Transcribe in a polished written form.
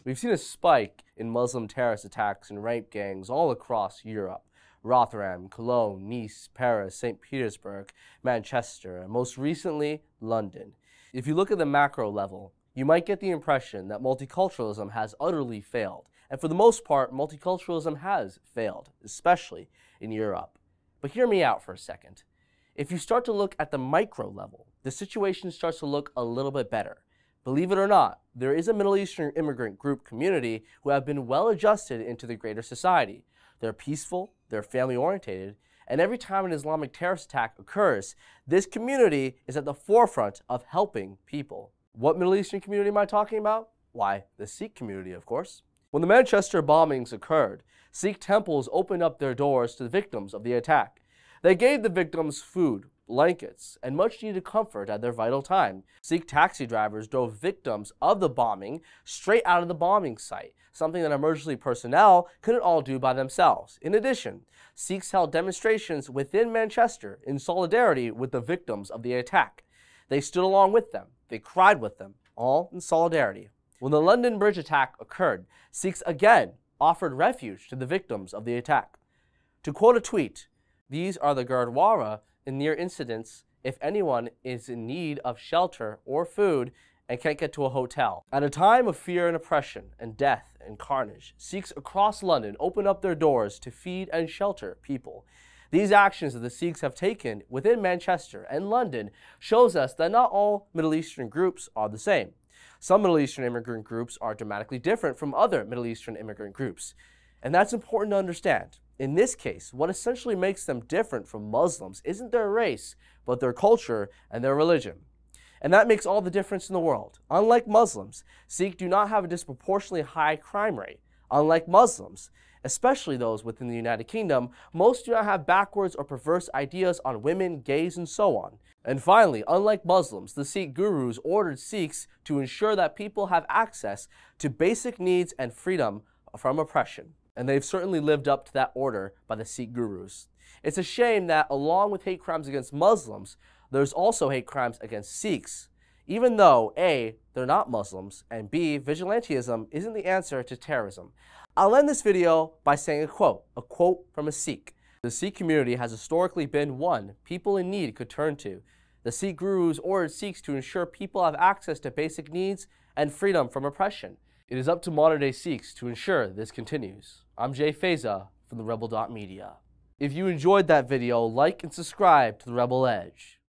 We've seen a spike in Muslim terrorist attacks and rape gangs all across Europe. Rotterdam, Cologne, Nice, Paris, St. Petersburg, Manchester, and most recently, London. If you look at the macro level, you might get the impression that multiculturalism has utterly failed. And for the most part, multiculturalism has failed, especially in Europe. But hear me out for a second. If you start to look at the micro level, the situation starts to look a little bit better. Believe it or not, there is a Middle Eastern immigrant group community who have been well adjusted into the greater society. They're peaceful, they're family-oriented, and every time an Islamic terrorist attack occurs, this community is at the forefront of helping people. What Middle Eastern community am I talking about? Why, the Sikh community, of course. When the Manchester bombings occurred, Sikh temples opened up their doors to the victims of the attack. They gave the victims food, blankets, and much-needed comfort at their vital time. Sikh taxi drivers drove victims of the bombing straight out of the bombing site, something that emergency personnel couldn't all do by themselves. In addition, Sikhs held demonstrations within Manchester in solidarity with the victims of the attack. They stood along with them. They cried with them, all in solidarity. When the London Bridge attack occurred, Sikhs again offered refuge to the victims of the attack. To quote a tweet, "These are the Gurdwara in near incidents if anyone is in need of shelter or food and can't get to a hotel." At a time of fear and oppression and death and carnage, Sikhs across London opened up their doors to feed and shelter people. These actions that the Sikhs have taken within Manchester and London shows us that not all Middle Eastern groups are the same. Some Middle Eastern immigrant groups are dramatically different from other Middle Eastern immigrant groups. And that's important to understand. In this case, what essentially makes them different from Muslims isn't their race, but their culture and their religion. And that makes all the difference in the world. Unlike Muslims, Sikhs do not have a disproportionately high crime rate. Unlike Muslims, especially those within the United Kingdom, most do not have backwards or perverse ideas on women, gays, and so on. And finally, unlike Muslims, the Sikh gurus ordered Sikhs to ensure that people have access to basic needs and freedom from oppression. And they've certainly lived up to that order by the Sikh gurus. It's a shame that along with hate crimes against Muslims, there's also hate crimes against Sikhs, even though A, they're not Muslims, and B, vigilantism isn't the answer to terrorism. I'll end this video by saying a quote from a Sikh. "The Sikh community has historically been one people in need could turn to. The Sikh gurus ordered Sikhs to ensure people have access to basic needs and freedom from oppression. It is up to modern-day Sikhs to ensure this continues." I'm Jay Feza from the Rebel.Media. If you enjoyed that video, like and subscribe to The Rebel Edge.